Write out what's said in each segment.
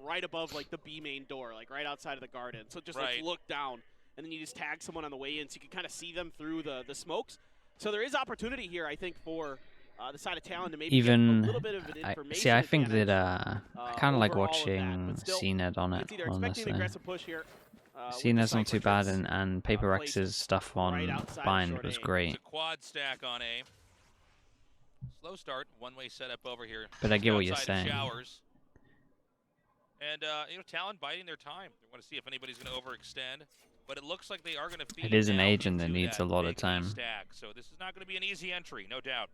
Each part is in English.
right above like the B main door, like right outside of the garden. So just like look down, and then you just tag someone on the way in, so you can kind of see them through the smokes. So there is opportunity here, I think, for the side of Talon to maybe get a little bit of an information. I think that I kind of like watching CNED on it, honestly. CNED's not too bad, and Paper Rex's stuff on Bind was great. Quad stack on A. Slow start, one-way setup over here. But I get what you're saying. And you know, Talon biding their time. They want to see if anybody's going to overextend. But it looks like they are going to feed. It is an agent that needs a lot of time. Stack. So this is not going to be an easy entry, no doubt.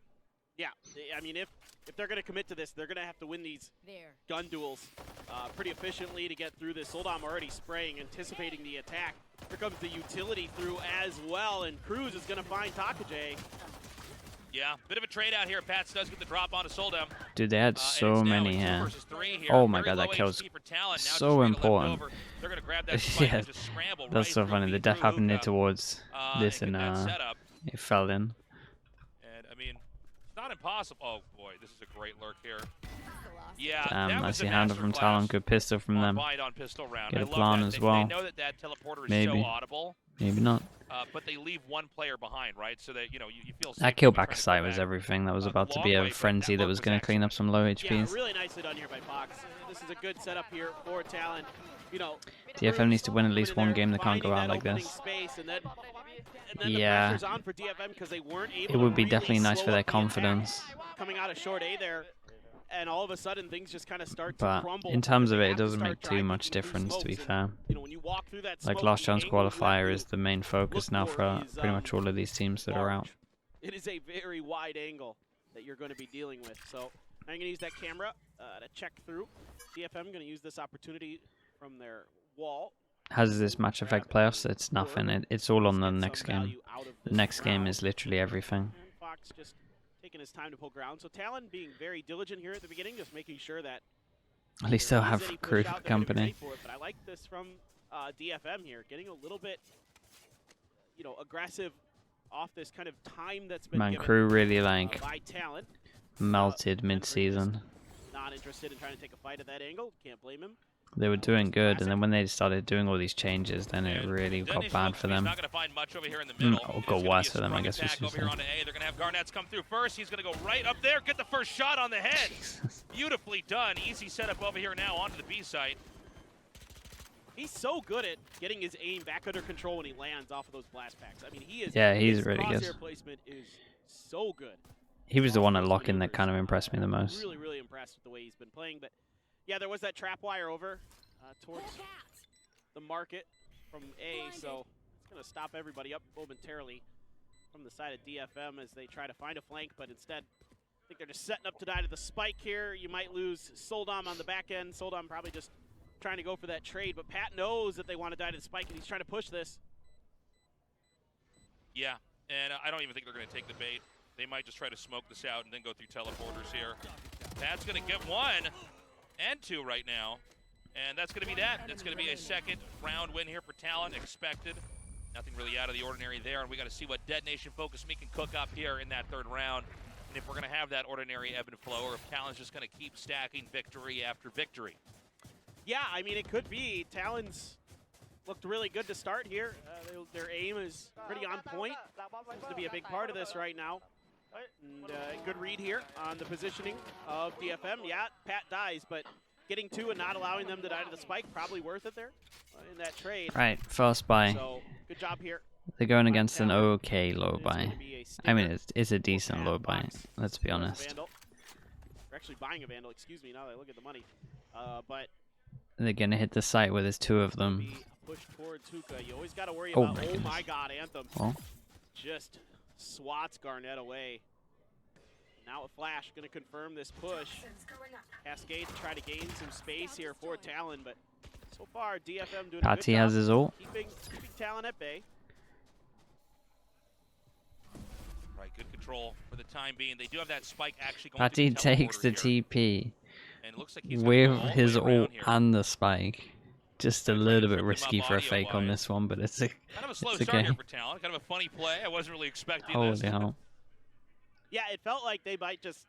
Yeah, I mean, if they're going to commit to this, they're going to have to win these gun duels pretty efficiently to get through this. Soldom already spraying, anticipating the attack. Here comes the utility through as well, and Cruz is going to find Takajay. Yeah, bit of a trade out here. Pats does get the drop onto Soldom. Dude, they had so many here. Oh my god, that kill's so important. Yeah, that's so funny. The death happened near towards this, and it fell in. And I mean, it's not impossible. Oh boy, this is a great lurk here. Yeah, damn, I see handle from Talon, good pistol from them. Get a plan as well. Maybe. Maybe not. But they leave one player behind, right? So that, you know, you feel that kill back sight was everything. That was about to be a frenzy that was going to clean up some low HPs. Yeah, really nicely done here by Fox. This is a good setup here for Talon. You know, DFM needs to win at least one game. They can't go out like this. Yeah, it would be definitely nice for their confidence. Coming out of short A there. And all of a sudden, things just kind of start to crumble. In terms of it, it doesn't make too much difference, to be fair. You know, when you walk through that like last chance qualifier is the main focus now for pretty much all of these teams that are out. It is a very wide angle that you're going to be dealing with. So I'm going to use that camera to check through. DFM going to use this opportunity from their wall. Has this match affect playoffs? It's nothing. It's all on the next game. The next game is literally everything. Fox just taking his time to pull ground. So Talon being very diligent here at the beginning, just making sure that at least they'll have crew company. But I like this from DFM here, getting a little bit, you know, aggressive off this kind of time that's been given, crew really like by Talon. Melted mid-season. Not interested in trying to take a fight at that angle. Can't blame him. They were doing good, and then when they started doing all these changes, then it really got bad for them. Or got worse for them, I guess we should say. They're going to have Garnett's come through first. He's going to go right up there, get the first shot on the head. Beautifully done. Easy setup over here now onto the B site. He's so good at getting his aim back under control when he lands off of those blast packs. I mean, he is. Yeah, he's really good. His placement is so good. He was the one at lock-in that kind of impressed me the most. Really, really impressed with the way he's been playing, but. Yeah, there was that trap wire over towards the market from A, so it's going to stop everybody up momentarily from the side of DFM as they try to find a flank, but instead, I think they're just setting up to die to the spike here. You might lose Soldom on the back end. Soldom probably just trying to go for that trade, but Pat knows that they want to die to the spike, and he's trying to push this. Yeah, and I don't even think they're going to take the bait. They might just try to smoke this out and then go through teleporters here. Pat's going to get one. And two right now, and that's going to be that. That's going to be a second round win here for Talon, expected. Nothing really out of the ordinary there, and we got to see what Detonation Focus Me can cook up here in that third round, and if we're going to have that ordinary ebb and flow, or if Talon's just going to keep stacking victory after victory. Yeah, I mean, it could be. Talon's looked really good to start here. Their aim is pretty on point. Seems to be a big part of this right now. And good read here on the positioning of DFM. Yeah, Pat dies, but getting two and not allowing them to die to the spike, probably worth it there in that trade. Right, first buy. So, good job here. They're going against an okay low buy. I mean, it's a decent low buy, let's be honest. They're actually buying a Vandal, excuse me, now that I look at the money. But they're going to hit the site where there's two of them. Push towards Hookah. You always got to worry about, oh my god, Anthem. Well. Just swats Garnett away. Now a flash going to confirm this push. Cascade to try to gain some space here for Talon, but so far DFM doing Patty has his ult. Keeping Talon at bay. Right, good control for the time being. They do have that spike actually going. Patty takes the TP and it looks like he's with his ult and the spike. Just a little bit risky for a fake on this one, but it's a kind of a slow start here for Talon. Kind of a funny play. I wasn't really expecting this. Holy hell. Yeah, it felt like they might just,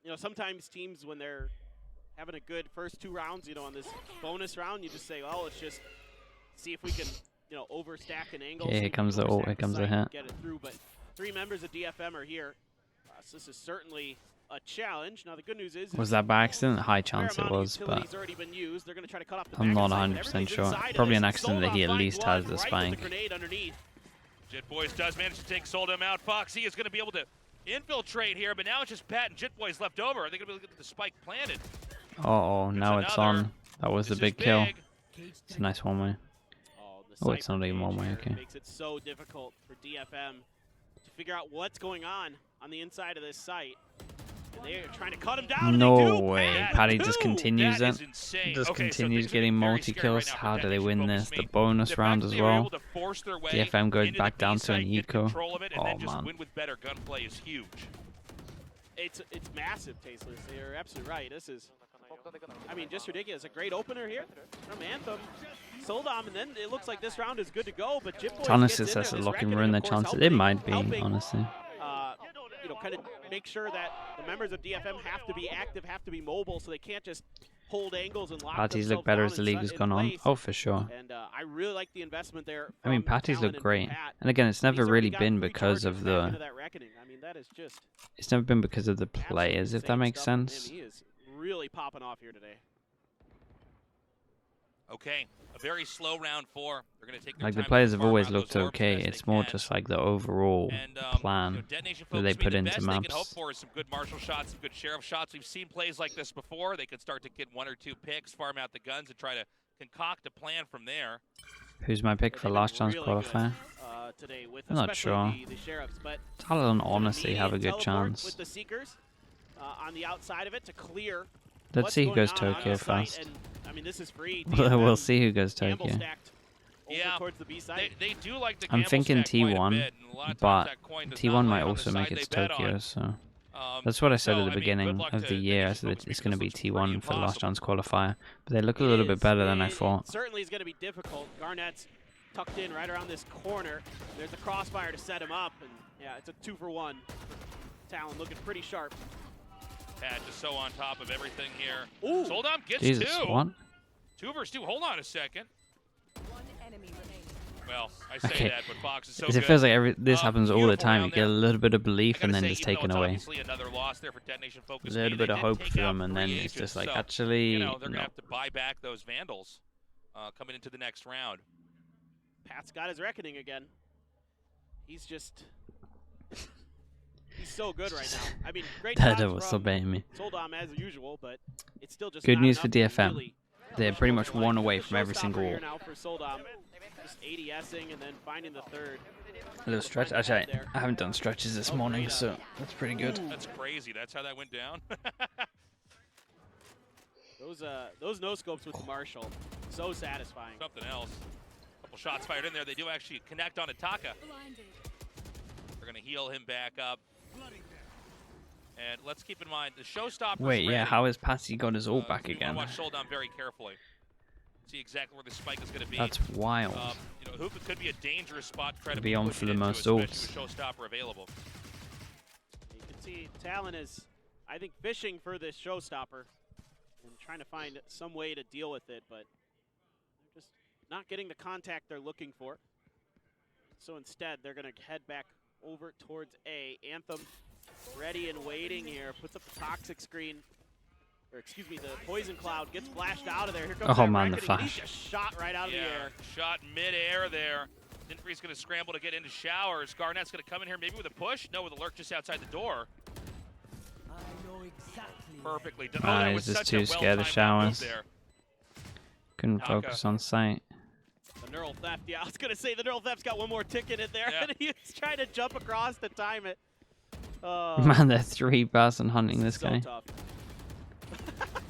you know, sometimes teams when they're having a good first 2 rounds, you know, on this bonus round, you just say, oh, let's just see if we can, you know, overstack an angle. Yeah, here comes the ult, here comes the hit. Get it through, but 3 members of DFM are here. So this is certainly a challenge. Now the good news is was that by accident? High chance it was, but I'm not 100% sure. Probably an accident that he at least has the spike. Jit Boys does manage to take Soldom out. Foxy is going to be able to infiltrate here, but now it's just Pat and Jit Boys left over. Are they going to be able to get the spike planted? Uh-oh, now it's on. That was the big kill. It's a nice one-way. Oh, it's not even one-way, okay. Makes it so difficult for DFM to figure out what's going on the inside of this site. And they're trying to cut him down. No way. Patty just continues it. Just continues getting multi-kills. How do they win this? The bonus round as well. DFM goes back down to an eco. Oh, man. It's massive, Tasteless. You're absolutely right. This is, I mean, just ridiculous. A great opener here from Anthem. Soldom, and then it looks like this round is good to go, but Jit Boys Talon says that's a lock and ruin their chances. It might be, honestly. You know, kind of make sure that the members of DFM have to be active, have to be mobile, so they can't just hold angles and lock Patties look better as the league has gone on. Oh, for sure. And I really like the investment there. I mean, Patties look great. And again, it's never really been because of the... It's never been because of the players, if that makes sense. He is really popping off here today. Okay, a very slow round 4. They're going to take like the players have always looked okay. It's more just like the overall plan that they put into maps. They can hope for some good Marshall shots, some good Sheriff shots. We've seen plays like this before. They could start to get 1 or 2 picks, farm out the guns, and try to concoct a plan from there. Who's my pick for last chance qualifier? I'm not sure. Talon honestly have a good chance. With the Seekers on the outside of it to clear. Let's see who goes Tokyo first. I mean, this is free. We'll see who goes Tokyo. Yeah, they do like the I'm thinking T1, but T1 might also make it to Tokyo, so that's what I said at the beginning of the year. I said it's going to be T1 for the last chance qualifier, but they look a little bit better than I thought. Certainly is going to be difficult. Garnett's tucked in right around this corner. There's a crossfire to set him up, and yeah, it's a 2-for-1. Talon looking pretty sharp. Pat just so on top of everything here. Ooh. Soldom gets Jesus, 2. What? 2 versus 2. Hold on a second. Well, I say okay. that, but Fox is so good. It feels like this happens all the time. You get a little bit of belief and then just taken away. A little bit of hope for them, and then it's just like, actually, you know, they're going to have to buy back those Vandals coming into the next round. Pat's got his reckoning again. He's just... He's so good right now. I mean, great Daredevil still baiting me. Soldom as usual, but it's still just good news for DFM. They're pretty much 1 away from every single wall. Now for Soldom. Just ADSing and then finding the 3rd. A little stretch. Actually, I haven't done stretches this morning, so that's pretty good. That's crazy. That's how that went down. Those no scopes with Marshall, so satisfying. Something else. A couple shots fired in there. They do actually connect on Ataka. They're going to heal him back up. And let's keep in mind the showstopper. Wait, yeah, how has Patty got his ult back again? Watch Soldom very carefully. See exactly where the spike is going to be. That's wild. You know, Hookah could be a dangerous spot. Could be on for the most ults. Showstopper available. You can see Talon is, I think, fishing for this showstopper and trying to find some way to deal with it, but they're just not getting the contact they're looking for. So instead, they're going to head back over towards A. Anthem ready and waiting here. Puts up the toxic screen. Or excuse me, the poison cloud gets flashed out of there. Here comes man, the flash. He just shot right out of the air. Shot mid-air there. Dinfree's going to scramble to get into showers. Garnett's going to come in here maybe with a push. No, with a lurk just outside the door. Perfectly done. Oh, he's just too scared of showers. Couldn't focus on sight. The neural theft, yeah, I was going to say the neural theft's got 1 more ticket in there, and he was trying to jump across to time it. Man, they're 3-person hunting this guy. Tough.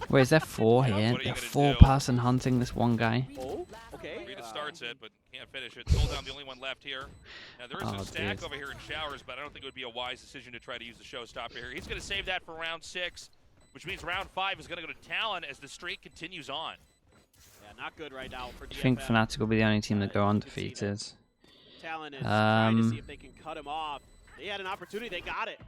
Wait, is there 4 here? They're 4-person hunting this one guy. Oh, okay. Rita starts it, but can't finish it. Soldom, the only one left here. Now, there is a stack over here in showers, but I don't think it would be a wise decision to try to use the showstopper here. He's going to save that for round 6, which means round 5 is going to go to Talon as the streak continues on. Yeah, not good right now for DFM. I think Fnatic will be the only team that go undefeated. Talon is trying to see if they can cut him off. They had an opportunity, they got it.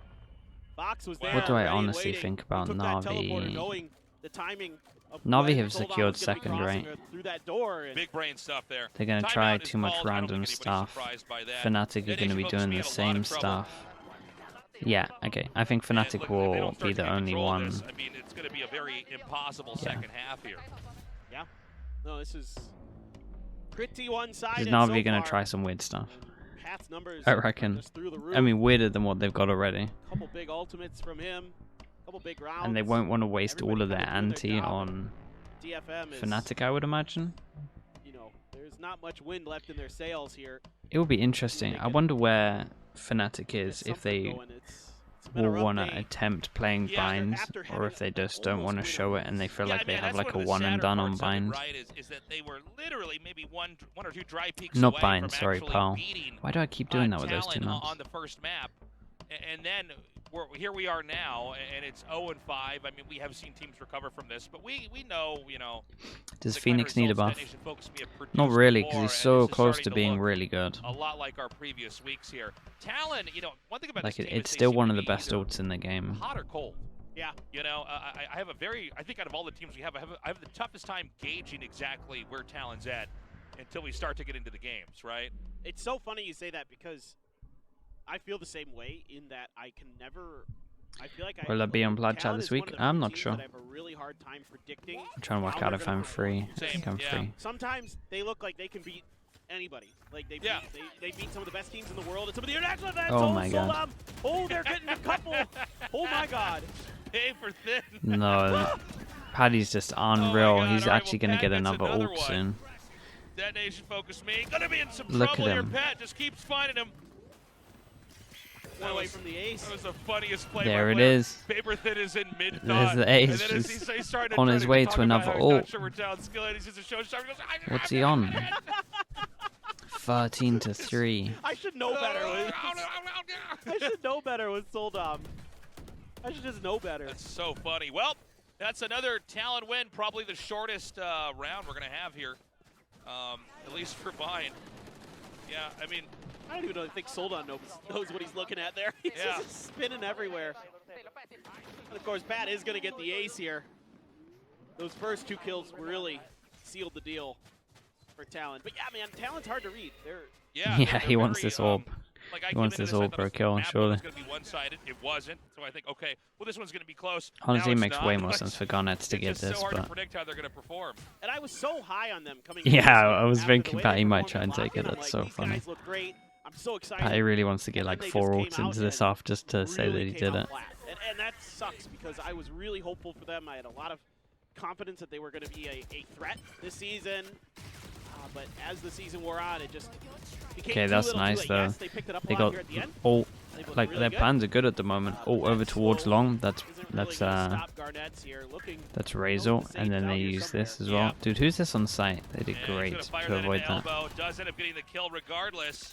Fox was there. What do I honestly think about Na'Vi? the timing of Na'Vi when have Soldan secured was gonna be second, crossing right? Through that door. And Big brain stuff there. They're going to Timeout try is too much called. I don't random think anybody's stuff. surprised by that. Fnatic are going to be doing the same stuff. Yeah, okay. I think Fnatic will be the only one. I mean, it's going to be a very impossible second half here. Yeah. No, this is pretty one-sided. Is Na'Vi so going far. to try some weird stuff? Pat's numbers I are reckon. just through the roof. I mean, weirder than what they've got already. Couple big ultimates from him. Couple big rounds. And they won't want to waste all of their Everybody ante coming on DFM is, Fnatic, I would imagine. you know, there's not much wind left in their sails here. It would be interesting. I wonder where Fnatic is, if they will want to attempt playing binds, or if they just don't want to show it and they feel like they have like a one and done on bind. Is that they were literally maybe one or two dry peaks Not away bind, from sorry, actually Pearl. beating, Why do I keep doing that with those two Talon maps? on the first map, and then here we are now, and it's 0-5. I mean, we have seen teams recover from this, but we know, you know. Does the Phoenix kind of need a buff? results that Nation Focus may have produced Not really, because before, he's and so this is close starting to being look really good. a lot like our previous weeks here. Talon, you know, one thing about Like this team it's is they still seem one to of the be best either ults in the game. hot or cold. Yeah. You know, I have a very, I think out of all the teams we have, I have the toughest time gauging exactly where Talon's at until we start to get into the games, right? It's so funny you say that because I feel the same way in that I can never. I feel like Will I be on Blood Chat Talon this is one week? of the I'm few not teams sure. that I have a really hard time predicting. I'm trying to work how out they're if gonna I'm free. I Same, think I'm yeah. free. Sometimes they look like they can beat anybody. Like they Yeah. they beat some of the best teams in the world at some of the international events. Oh my God. Solam. Oh, they're getting a couple. Oh my God. Pay for thin. No, Paddy's just unreal. God, He's all right, actually well, going to Pat get gets another another ult one. soon. That Nation Focus me. Gonna be in some Look trouble at here, him. Pat. Just keeps finding him. One away from the ace. That was the funniest play. There by it player. is. Paper Thin is in mid There's the ace, and then as just he's starting on try his way talk to about another how he's not ult. sure where Talon's skill is. He sees a show star, he goes, What's he on? 13-3. I should know better. I should know better with Soldom. I should just know better. That's so funny. Well, that's another Talon win. Probably the shortest round we're going to have here, at least for Bind. Yeah, I mean, I don't even think Soldon knows what he's looking at there. He's Yeah. just spinning everywhere. And of course, Pat is going to get the ace here. Those first two kills really sealed the deal for Talon. But yeah, man, Talon's hard to read. yeah. Yeah, they're he wants very, this orb. Like I He came wants into this I orb thought for a this kill, map surely. was going to be one-sided. It wasn't. So I think, okay, well, this one's going to be close. Honestly, Now it makes it's way not. more sense for Garnets to get It's just this, so hard to but predict how they're going to perform. And I was so high on them coming. Yeah, into this I game was after thinking the way Pat, they he might performed try in and take it. Lock-In. I'm That's like, so these funny. guys look great. I'm so excited. Pat, he really wants to get And like then they 4 just ults came into out this and off just to say that really he came did out it. flat. And that sucks because I was really hopeful for them. I had a lot of confidence that they were going to be a threat this season. But as the season wore on, it just became Okay, too that's little too nice late. though. Yes, they picked it up a They lot got here at the end. ult. They look Like really their good. plans are good at the moment. Ult over towards long. That's Isn't really gonna stop Garnets here. Looking Razor, and then they use this as well. Yeah. Dude, who's this on site? They did And he's gonna great fire to avoid into that. elbow. Does end up getting the kill regardless.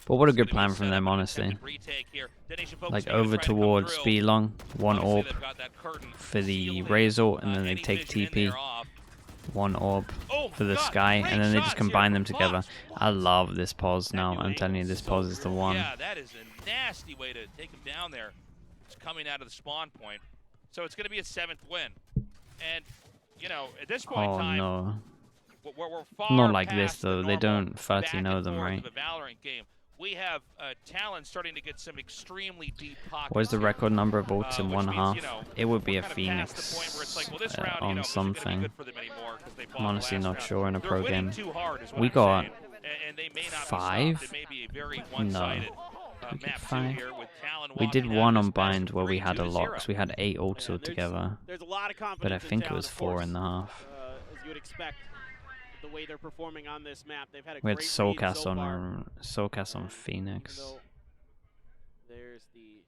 But what a It's good gonna be plan a from setup them, and honestly. attempted retake here. Nation Focus Like gonna over try to come towards through. B long, one Obviously, orb they've got that curtain for the shielding, Razor, and then they any take vision in TP. there off. One orb Oh, for the God, sky, great and then they just shots combine here them from together. Fox. I love this pause now. new I'm telling you, angle this is so pause is the brutal. one. Yeah, that is a nasty way to take him down there. It's coming out of the spawn point. So it's going to be a 7th win. And, you know, at this point in Oh time, no. we're far Not like this, past the though. They normal don't 30 know back and them, forth right? of a Valorant game. We have Talon starting to get some extremely deep pockets. What is the here, record number of ults in which one means, half? you know, It would be we're a kind of Phoenix past the point where it's like, well, this round, you on know, isn't gonna be something. good for them anymore 'cause they fought I'm honestly last not round. sure in a They're pro winning game. too hard is what We I'm got saying. And they may not be 5? stopped. It may be a very one-sided We get map 5. here with Talon We did walking out one of on this bind match where we had a 3-2-0. lot, because we had 8 ults Yeah, altogether. There's a lot of confidence. But I in think it Talon, was of 4 course, and a half. as you would expect. The way they're performing on this map, they've had a We had great read Soulcast so far. on Soulcast on Even Phoenix. though there's the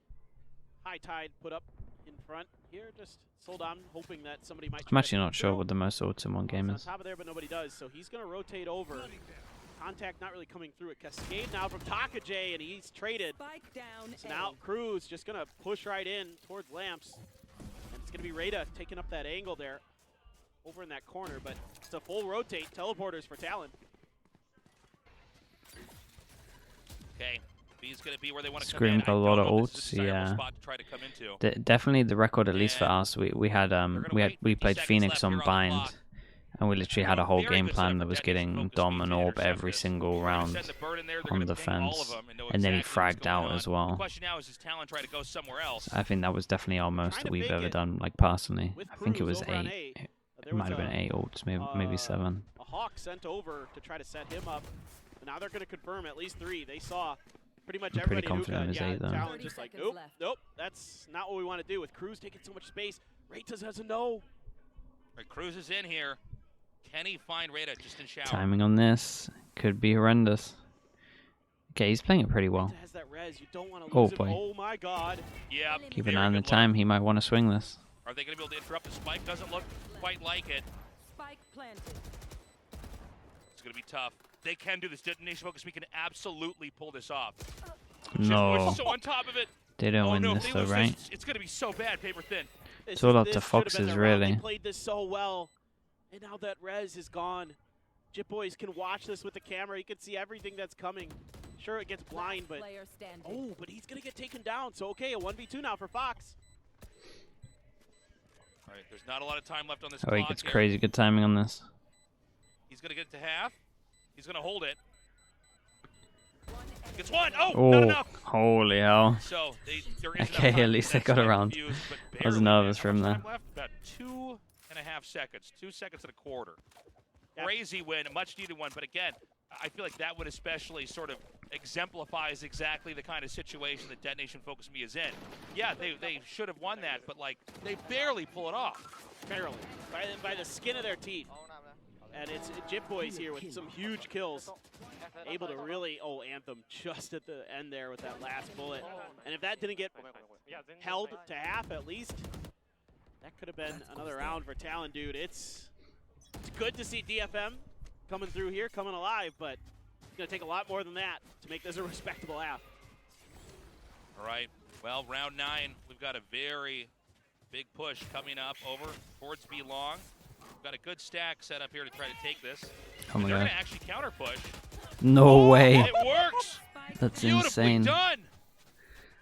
high tide put up in front here. Just sold on, hoping that somebody might. I'm try actually to not sure throw. what the most ults in one game On is. top of there, but nobody does. So he's going to rotate over. Contact not really coming through it. Cascade now from Takajay, and he's traded. Spike down So now Cruz just going to push right in towards Lamps. And it's going to be Rada taking up that angle there over in that corner. But it's a full rotate. Teleporters for Talon. Okay, B's going to be where they want to Scream got a lot of ults. Yeah, definitely the record, at least for us. We played Phoenix on bind, and we literally had a whole game plan that was getting Dom and Orb every single round on defense, and then he fragged out as well. I think that was definitely our most that we've ever done, like personally. I think it was 8. It might have been 8 ults, maybe 7. A Hawk sent over to try to set him up. But now they're going to confirm at least 3. They saw pretty much everybody. Pretty confident in his 8 though. Talon just like, nope, that's not what we want to do. With Cruz taking so much space, Reyta doesn't know. Right, Cruz is in here. Can he find Reyta just in shower? Timing on this could be horrendous. Okay, he's playing it pretty well. Has that res. You don't want to lose him. Boy. Oh my god. Yeah. Keep an eye on the time. He might want to swing this. Are they going to be able to interrupt the spike? Doesn't look quite like it. Spike planted. It's going to be tough. They can do this. Detonation Focus, we can absolutely pull this off. No. So on top of it. They don't win this though, right? It's going to be so bad, paper thin. It's all up to Foxes, really. They played this so well, and now that res is gone. Jip Boys can watch this with the camera. He can see everything that's coming. Sure, it gets blind, but but he's going to get taken down. So, okay, a 1v2 now for Fox. All right, there's not a lot of time left on this clock. Oh, he gets crazy good timing on this. He's going to get it to half. He's going to hold it. Gets one. Oh, oh, not enough. Holy hell. So okay, at least they got around. I was nervous from there. Left about 2.5 seconds. 2 seconds and a quarter. Crazy win, a much needed one. But again, I feel like that one especially sort of exemplifies exactly the kind of situation that Detonation Focus Me is in. Yeah, they should have won that, but like they barely pull it off. Barely. By the skin of their teeth. And it's Jip Boys here with some huge kills. Able to really, Anthem just at the end there with that last bullet. And if that didn't get held to half at least, that could have been another round for Talon, dude. It's good to see DFM coming through here, coming alive, but it's going to take a lot more than that to make this a respectable half. All right, well, round 9, we've got a very big push coming up over towards B long. We've got a good stack set up here to try to take this. Oh my They're god. going to actually counter push. No way. It works. That's Beautifully insane. done.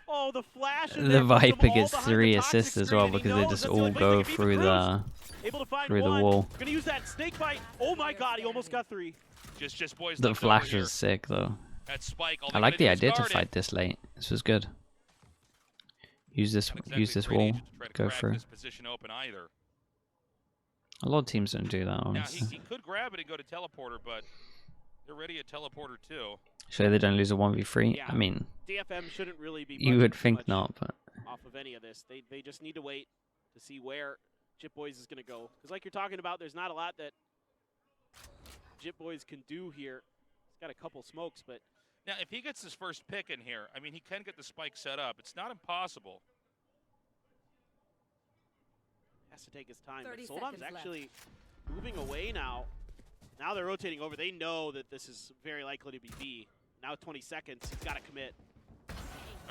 Oh, the flash. The Viper gets 3 assists as well because they just all go through the wall. Gonna use that snake bite. Oh my god, he almost got 3. Just boys. The flash is sick though. That spike. I like the idea to fight this late. This was good. Use this wall. Go through. This position open either. A lot of teams don't do that, honestly. Now, he could grab it and go to teleporter, but they're ready at teleporter too. So they don't lose a 1v3? Yeah. I mean, DFM shouldn't really be you would think not, but off of any of this. They just need to wait to see where Jip Boys is going to go. Because like you're talking about, there's not a lot that Jip Boys can do here. He's got a couple smokes, but... Now, if he gets his first pick in here, I mean, he can get the spike set up. It's not impossible. Has to take his time. But Soldom's actually moving away now. Now they're rotating over. They know that this is very likely to be B. Now 20 seconds. He's got to commit.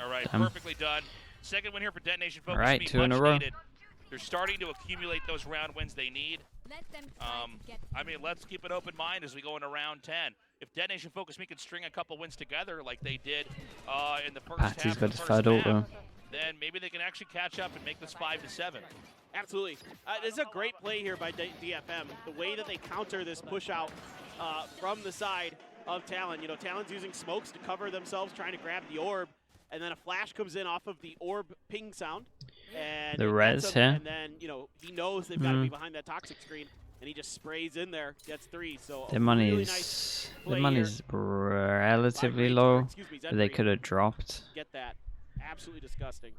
All right, perfectly done. Second win here for Detonation Focus. All right, 2 in a row. Needed. They're starting to accumulate those round wins they need. I mean, let's keep an open mind as we go into round 10. If Detonation Focus Me can string a couple wins together like they did in the first half, got his third ult though. Then maybe they can actually catch up and make this 5-7. Absolutely. This is a great play here by DFM. The way that they counter this push out from the side of Talon. You know, Talon's using smokes to cover themselves, trying to grab the orb, and then a flash comes in off of the orb ping sound. And the res here. And then, you know, he knows they've got to be behind that toxic screen, and he just sprays in there, gets 3. So the money's relatively low. They could have dropped. Get that. Absolutely disgusting.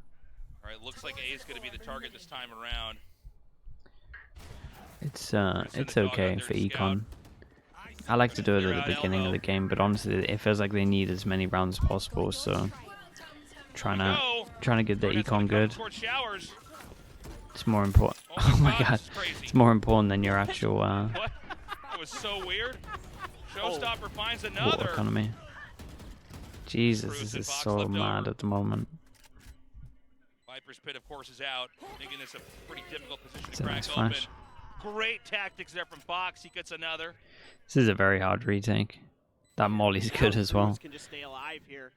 All right, looks like A is going to be the target this time around. It's okay for econ. I like to do it at the beginning of the game, but honestly, it feels like they need as many rounds as possible. So trying to get the econ good. It's more important. Oh my god, it's more important than your actual. What? That was so weird. Showstopper finds another. Water economy. Jesus, this is so mad at the moment. Viper's Pit, of course, is out, making this a pretty difficult position to crack open. Great tactics there from Fox. He gets another. This is a very hard retake. That molly's good as well. Can just stay alive here.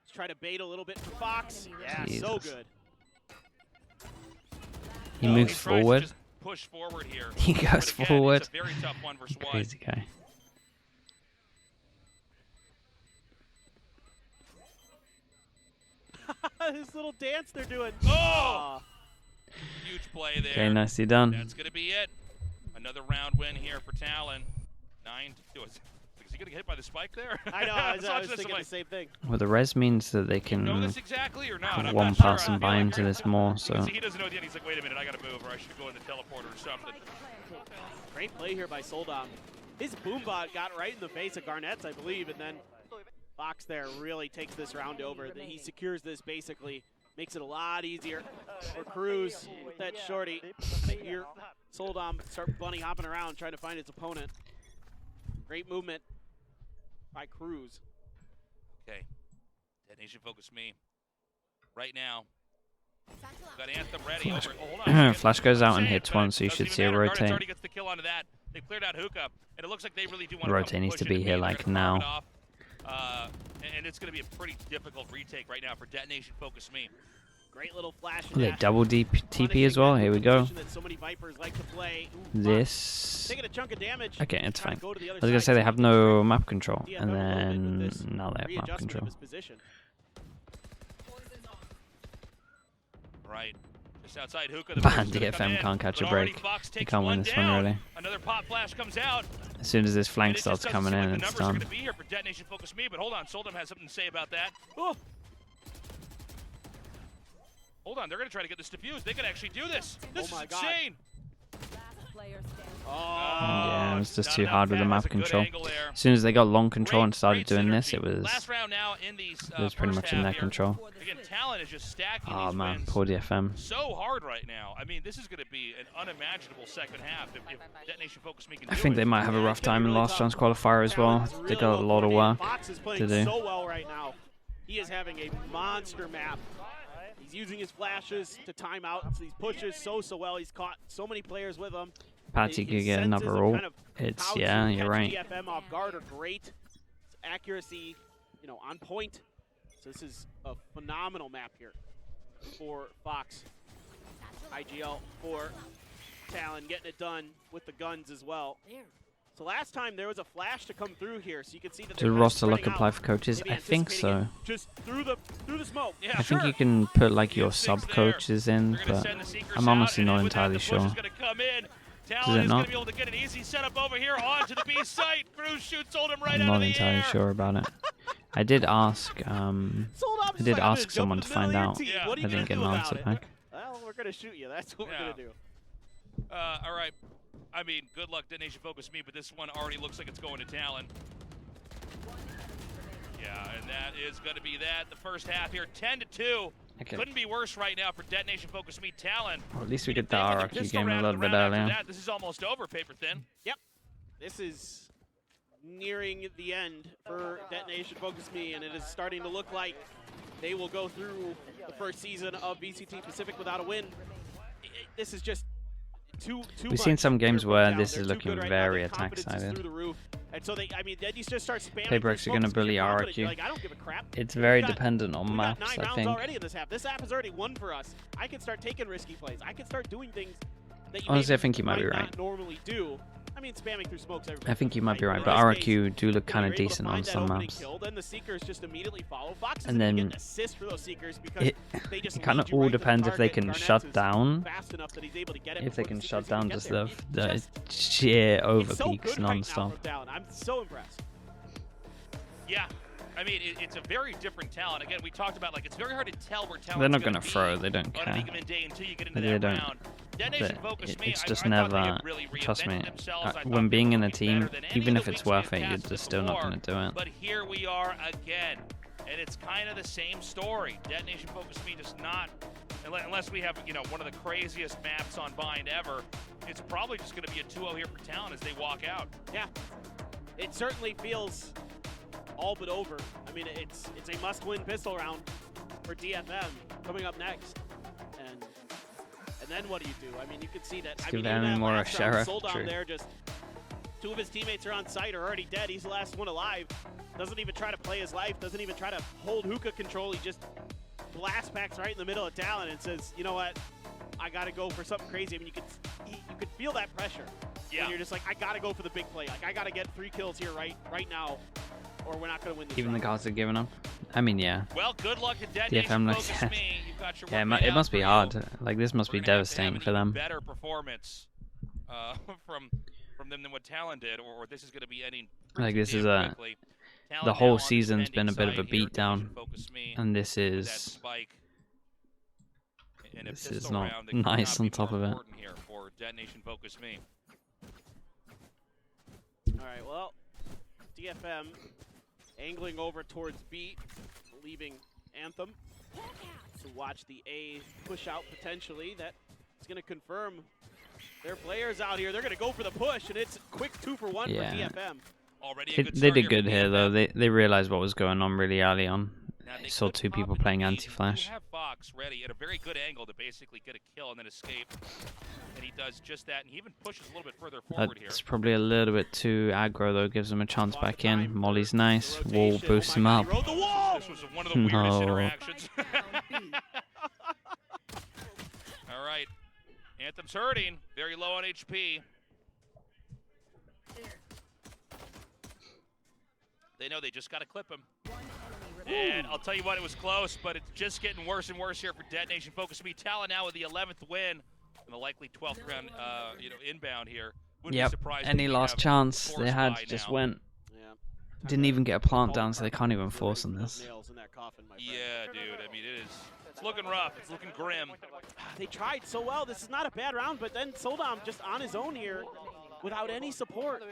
Let's try to bait a little bit for Fox. Yeah, Jesus. so good. He moves forward. Just push forward here. He goes forward. It's a very tough 1 versus 1. Crazy guy. This little dance they're doing. Oh! Huge play there. Okay, nicely done. That's going to be it. Another round win here for Talon. 9-2. Is he going to get hit by the spike there? I know, I was thinking the same thing. Well, the res means that they can know this exactly or not? put one person buy into this more, so... He doesn't know it yet. He's like, wait a minute, I got to move, or I should go in the teleporter or something. Great play here by Soldom. His boombot got right in the face of Garnett's, I believe, and then Fox there really takes this round over. He secures this basically, makes it a lot easier for Cruz with that shorty. Here, Soldom start bunny hopping around trying to find his opponent. Great movement by Cruz. Okay, Detonation focus me. Right now, got Anthem ready. Flash, Over. Flash goes out and hits one, so you should see a rotate. Already gets the kill onto that. They cleared out Hookah, and it looks like they really do want to Rotate needs to be here like now. And it's going to be a pretty difficult retake right now for Detonation focus me. Great little flash. Okay, double TP as well. Here we go. So many Vipers like to play. This. Taking a chunk of damage. Okay, it's fine. I was gonna say they have no map control, and then now they have map control. Right. Just outside Hookah. Man, DFM can't catch a break. They can't win this one really. Another pop flash comes out. As soon as this flank starts coming in, it's done. Going to be here for Detonation focus me, but hold on, Soldom has something to say about that. Oh. Hold on, they're going to try to get this defused. They could actually do this. This is insane. Yeah, it was just too hard with the map control. As soon as they got long control and started doing this, it was pretty much in their control. Again, Talon is just stacking Oh these man, wins poor DFM. so hard right now. I mean, this is going to be an unimaginable second half if Detonation focus me can I think they might have a rough time in last chance qualifier as well. They got a lot of work to do. So well right now. He is having a monster map. He's using his flashes to time out. So he pushes so well. He's caught so many players with him. Patty could get another roll. It's, yeah, you're right. DFM off guard are great. His accuracy, on point. So this is a phenomenal map here for Fox. IGL for Talon getting it done with the guns as well. So last time there was a flash to come through here, so you can see that. Does roster lock apply for coaches? I think so. Just through the smoke. Yeah, I think you can put like your sub coaches in, but I'm honestly not entirely sure. Does it not? I'm not entirely sure about it. I did ask someone to find out. I didn't get an answer back. Well, we're gonna shoot you. That's what we're gonna do. All right. I mean, good luck, Detonation focus me, but this one already looks like it's going to Talon. Yeah, and that is going to be that. The first half here, 10-2. Okay. Couldn't be worse right now for Detonation focus me, Talon. Well, at least we get the RRQ game a little bit earlier. This is almost over, Paper Thin. Yep. This is nearing the end for Detonation focus me, and it is starting to look like they will go through the first season of VCT Pacific without a win. This is just We've seen some games where this is looking very attack-sided. And so Paperx are going to bully RRQ. Like, I don't give a crap. It's very dependent on maps, I think. Already in this half. This half has already won for us. I can start taking risky plays. I can start doing things that you honestly, I think you might be right. not normally do. I mean, spamming through smokes I think you might be right, but RRQ do look kind of decent on some maps. And then it kind of all depends if they can shut down. If they can shut down just the sheer overpeaks non-stop. I'm so impressed. Yeah. I mean, it's a very different Talon. Again, we talked about, like, it's very hard to tell where Talon's They're not going to throw. They don't care. They don't. It's just never. Trust me. When being in a team, even if it's worth it, you're just still not going to do it. But here we are again, and it's kind of the same story. Detonation focus me just not, unless we have one of the craziest maps on bind ever. It's probably just going to be a 2-0 here for Talon as they walk out. Yeah, it certainly feels all but over. I mean, it's a must-win pistol round for DFM coming up next, and then what do you do? I mean, you can see that. Give them more a sheriff. There, just two of his teammates are on site, are already dead. He's the last one alive. Doesn't even try to play his life, doesn't even try to hold hookah control. He just blast packs right in the middle of Talon and says, you know what, I got to go for something crazy. I mean, you could feel that pressure. Yeah. When you're just like, I got to go for the big play. Like, I got to get 3 kills here right now, or we're not going to win this Even round. the guards are giving up. I mean, yeah. Well, good luck to Dead DFM Nation. like Focus that. me. You've got your Yeah, work it must be hard. Like, this must be devastating for them. Better performance from them than what Talon did, or this is going to be ending. Like, this is the whole season's been a bit of a beatdown, and this is not nice on top of it. Here for Dead Nation Focus Me. All right, well, DFM angling over towards B, leaving Anthem to watch the A push out potentially. That is going to confirm their players out here. They're going to go for the push, and it's a quick 2 for 1 for DFM. They did good here, though. They realized what was going on really early on. They saw 2 people playing anti-flash. You have Fox ready at a very good angle to basically get a kill and then escape. And he does just that, and he even pushes a little bit further forward here. It's probably a little bit too aggro, though. Gives him a chance back in. Molly's nice. Wall boosts him up. This was one of the weirdest interactions. All right. Anthem's hurting. Very low on HP. They know they just got to clip him. And I'll tell you what, it was close, but it's just getting worse and worse here for Dead Nation Focus Me. Talon now with the 11th win and the likely 12th round, inbound here. Wouldn't be surprised. Any last chance they had just went. Yeah. Didn't even get a plant down, so they can't even force on this. Yeah, dude. I mean, it's looking rough. It's looking grim. They tried so well. This is not a bad round, but then Soldam just on his own here without any support.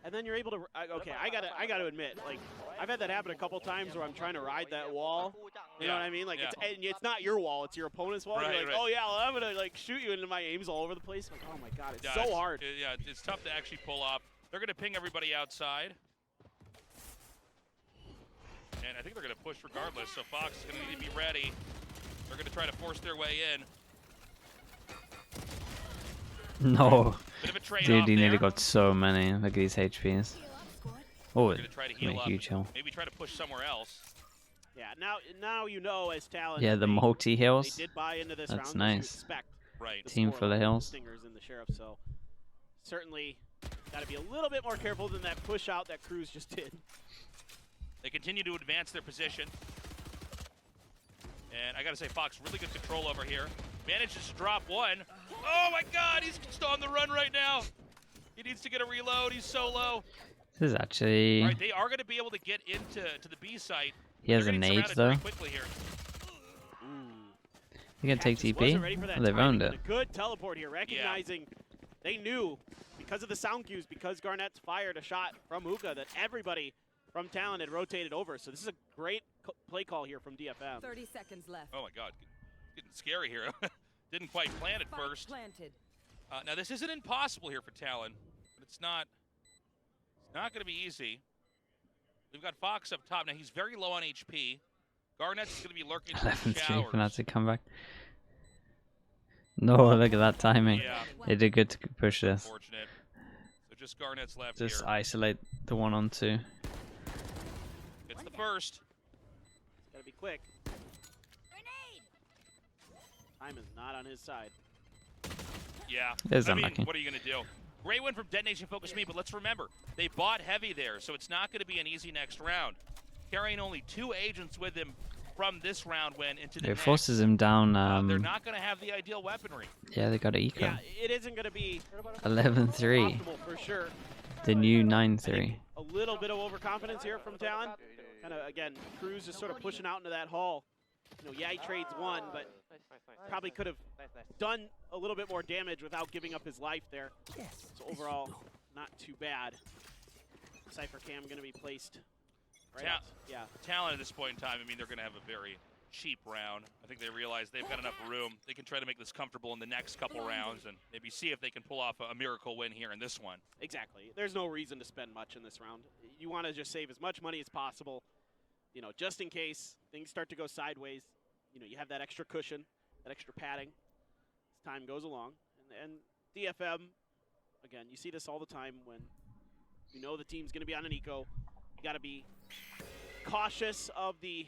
And then you're able to, okay, I gotta admit, like, I've had that happen a couple times where I'm trying to ride that wall. You know what I mean? Like, it's not your wall, it's your opponent's wall. You're like, oh yeah, well, I'm gonna like shoot you, and my aim's all over the place. Like, oh my god, it's so hard. Yeah, it's tough to actually pull off. They're gonna ping everybody outside. And I think they're gonna push regardless, so Fox is gonna need to be ready. They're gonna try to force their way in. No. Dude, he nearly there. got so many. Look at these HPs. Oh, it's a huge hill. Maybe try to push somewhere else. Yeah, now you know as Talon. Yeah, the multi-hills. They did buy into this That's round. nice. Right. Team full of hills. Stingers in the Sheriff, so certainly got to be a little bit more careful than that push out that Cruz just did. They continue to advance their position. And I got to say, Fox, really good control over here. Manages to drop one. Oh my god, he's still on the run right now. He needs to get a reload. He's so low. This is actually... All right, they are going to be able to get into the B site. He has a nade, though. Here. You can take TP? Oh, they've owned it. A good teleport here, recognizing they knew, because of the sound cues, because Garnett's fired a shot from Hookah, that everybody from Talon had rotated over. So this is a great play call here from DFM. 30 seconds left. Oh my god, getting scary here. Didn't quite plan at first. Now this isn't impossible here for Talon, but it's not going to be easy. We've got Fox up top now. He's very low on HP. Garnett's going to be lurking in the showers. That's a comeback. No, look at that timing. Yeah. They did good to push this. Unfortunate. So just Garnett's left Just here. isolate the 1-on-2. It's the first. It's got to be quick. Time is not on his side. Yeah. It's I mean, unlucky. what are you going to do? Great win from Dead Nation Focus Me, but let's remember, they bought heavy there, so it's not going to be an easy next round. Carrying only 2 agents with him from this round went into the It next. forces him down. They're not going to have the ideal weaponry. Yeah, they got an eco. Yeah, it isn't going to be 11-3. optimal for sure. The new 9-3. A little bit of overconfidence here from Talon. Kind of, again, Cruz is sort of pushing out into that hall. You know, yeah, he trades one, but probably could have done a little bit more damage without giving up his life there. So overall, not too bad. Cypher cam going to be placed right out. Yeah. Talon at this point in time, I mean, they're going to have a very cheap round. I think they realize they've got enough room. They can try to make this comfortable in the next couple rounds and maybe see if they can pull off a miracle win here in this one. Exactly. There's no reason to spend much in this round. You want to just save as much money as possible, you know, just in case things start to go sideways. You know, you have that extra cushion, that extra padding as time goes along. And DFM, again, you see this all the time when you know the team's going to be on an eco. You got to be cautious of the,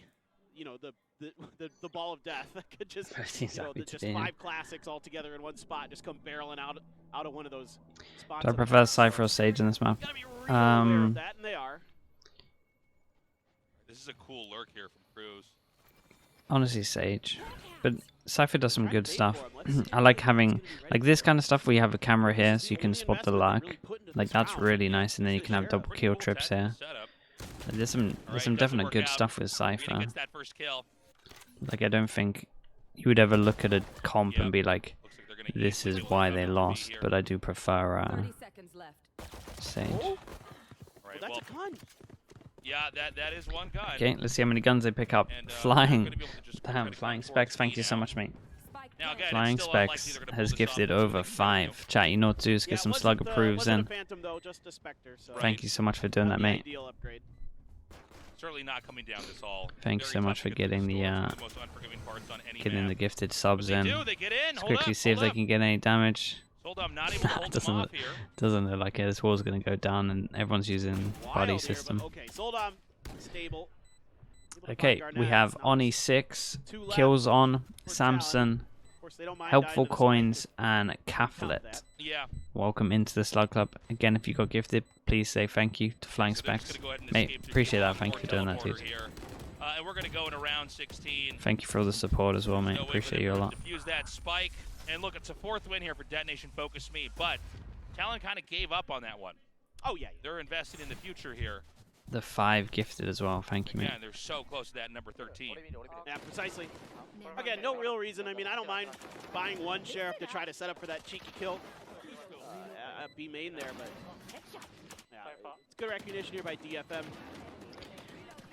you know, the ball of death that could just, you know, just 5 classics all together in one spot, just come barreling out of one of those spots. Do I prefer Cypher or Sage in this map? You gotta be really aware of that, and they are. This is a cool lurk here from Cruz. Honestly, Sage. But Cypher does some good stuff. I like having, like this kind of stuff where you have a camera here so you can spot the lurk. Like that's really nice, and then you can have double kill trips here. There's some definite good stuff with Cypher. Like I don't think you would ever look at a comp and be like, this is why they lost, but I do prefer Sage. That's a gun. Yeah, that is one gun. Okay, let's see how many guns they pick up. Flying. Damn, Flying Specs, thank you so much, mate. Now, again, Flying Specs has gifted over 5. Chat, you know what to do is get some slug approves in. Thank you so much for doing that, mate. Certainly not coming down this all. Thanks so much for getting the gifted subs in. Let's quickly see if they can get any damage. Doesn't look like it. This wall's gonna go down, and everyone's using body system. Okay, we have Oni 6, Kills On, Samson, Helpful Coins, and Cathlet. Welcome into the Slug Club. Again, if you got gifted, please say thank you to Flying Specs. Mate, appreciate that. Thank you for doing that, dude. And we're gonna go in around 16. Thank you for all the support as well, mate. Appreciate you a lot. Use that spike. And look, it's a 4th win here for Detonation Focus Me, but Talon kind of gave up on that one. Oh, yeah. They're invested in the future here. The 5 gifted as well. Thank you, mate. Man, they're so close to that number 13. Yeah, precisely. Again, no real reason. I mean, I don't mind buying 1 sheriff to try to set up for that cheeky kill. B main there, but yeah, it's good recognition here by DFM.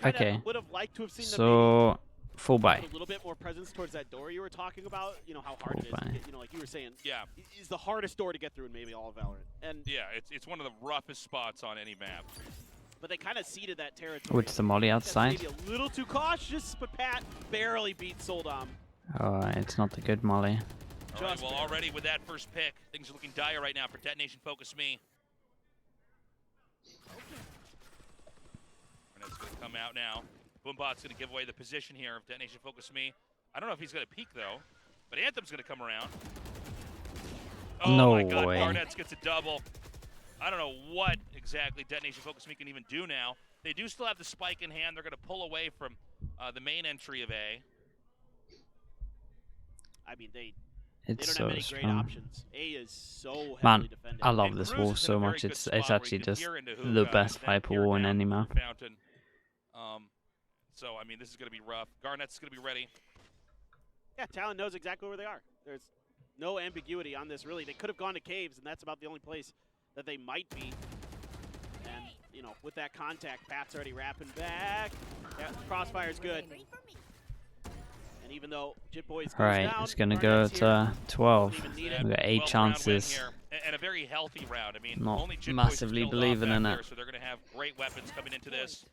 Okay. Would have liked to have seen so full buy. A little bit more presence towards that door you were talking about. You know how hard it is. To get, you know, like you were saying. Yeah. Is the hardest door to get through in maybe all of Valorant. And yeah, it's one of the roughest spots on any map. But they kind of seeded that territory. With the molly outside. Maybe a little too cautious, but Pat barely beat Soldom. Oh, it's not the good molly. All right, well, already with that first pick, things are looking dire right now for Detonation Focus Me. And it's going to come out now. Boombot's going to give away the position here of Detonation Focus Me. I don't know if he's going to peek, though, but Anthem's going to come around. Oh, no my God, way. Barnetts gets a double. I don't know what exactly Detonation Focus Me can even do now. They do still have the spike in hand. They're going to pull away from the main entry of A. I mean, they don't have so many strong. great options. A is so heavily Man, defended. I love this wall so much. It's actually just the best Viper wall in any map. So, I mean, this is going to be rough. Garnett's going to be ready. Yeah, Talon knows exactly where they are. There's no ambiguity on this, really. They could have gone to caves, and that's about the only place that they might be. And, you know, with that contact, Pat's already wrapping back. Yeah, Crossfire's good. And even though Jit Boys goes Right, down, it's going to go to 12. We've got 8 chances. And a very healthy round. I mean, Not only Jit massively Boys believing in it. so they're going to have great weapons coming into this.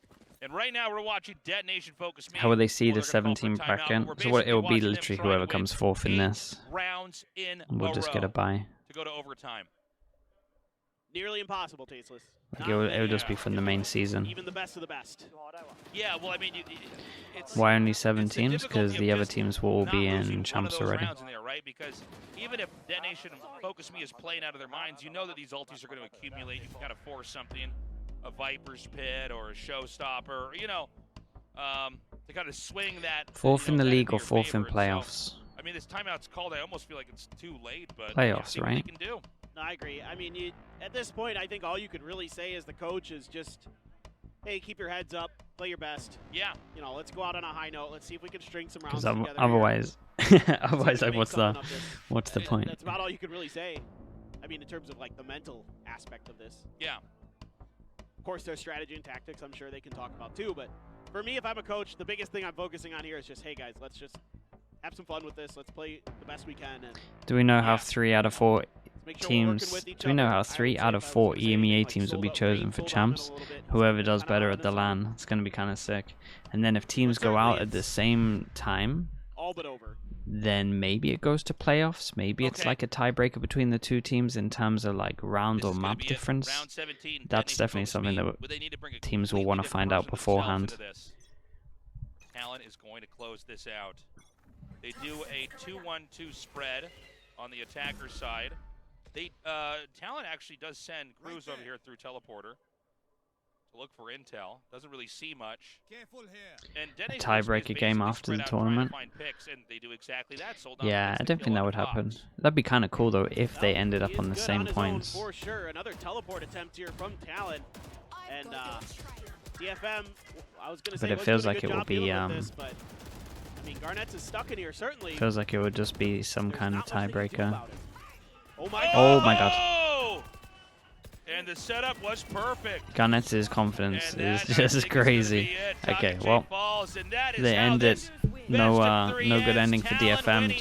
And right now we're watching Detonation Focus Me. How will they see the 17 bracket? So what, it will be literally whoever comes 4th in this. Rounds in We'll just get a bye. To go to overtime. Nearly impossible, Tasteless. Like it'll just be from the main season. Even the best of the best. Yeah, well, I mean, it's why only 7 teams? Because the other teams will all be in champs already. There, right? Because even if Detonation Focus Me is playing out of their minds, you know that these ultis are going to accumulate. You can kind of force something, a Viper's Pit or a Showstopper, you know, to kind of swing that. 4th in the league or 4th in playoffs. So, I mean, this timeout's called. I almost feel like it's too late, but playoffs, right? Can do. No, I agree. I mean, at this point, I think all you could really say as the coach is just, hey, keep your heads up, play your best. Yeah. You know, let's go out on a high note. Let's see if we can string some rounds together. Otherwise, otherwise, like, what's the point? That's about all you could really say. I mean, in terms of like the mental aspect of this. Yeah. Of course, there's strategy and tactics. I'm sure they can talk about too. But for me, if I'm a coach, the biggest thing I'm focusing on here is just, hey guys, let's just have some fun with this. Let's play the best we can. And do we know how 3 out of 4 teams? Do we know how 3 out of 4 EMEA teams will be chosen for champs? Whoever does better at the LAN, it's going to be kind of sick. And then if teams go out at the same time, all but over. then maybe it goes to playoffs. Maybe it's like a tiebreaker between the two teams in terms of like round or map difference. Round 17, That's definitely something that teams will want to find out beforehand. Talon is going to close this out. They do a 2-1-2 spread on the attacker side. Talon actually does send crews over here through teleporter to look for intel. Doesn't really see much. And a tiebreaker game after the tournament. Yeah, I don't think that would happen. That'd be kind of cool though if they ended up on the same points. For sure, another teleport attempt here from Talon, and DFM. I was gonna say, but it feels like it will be. This, but, I mean, Garnets is stuck in here certainly. Feels like it would just be some kind of tiebreaker. Oh my god! Oh my god! And the setup was perfect. Garnets' confidence is just crazy. Okay, well, they end it. No good ending for DFM.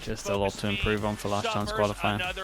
Just a lot to improve on for last chance qualifying.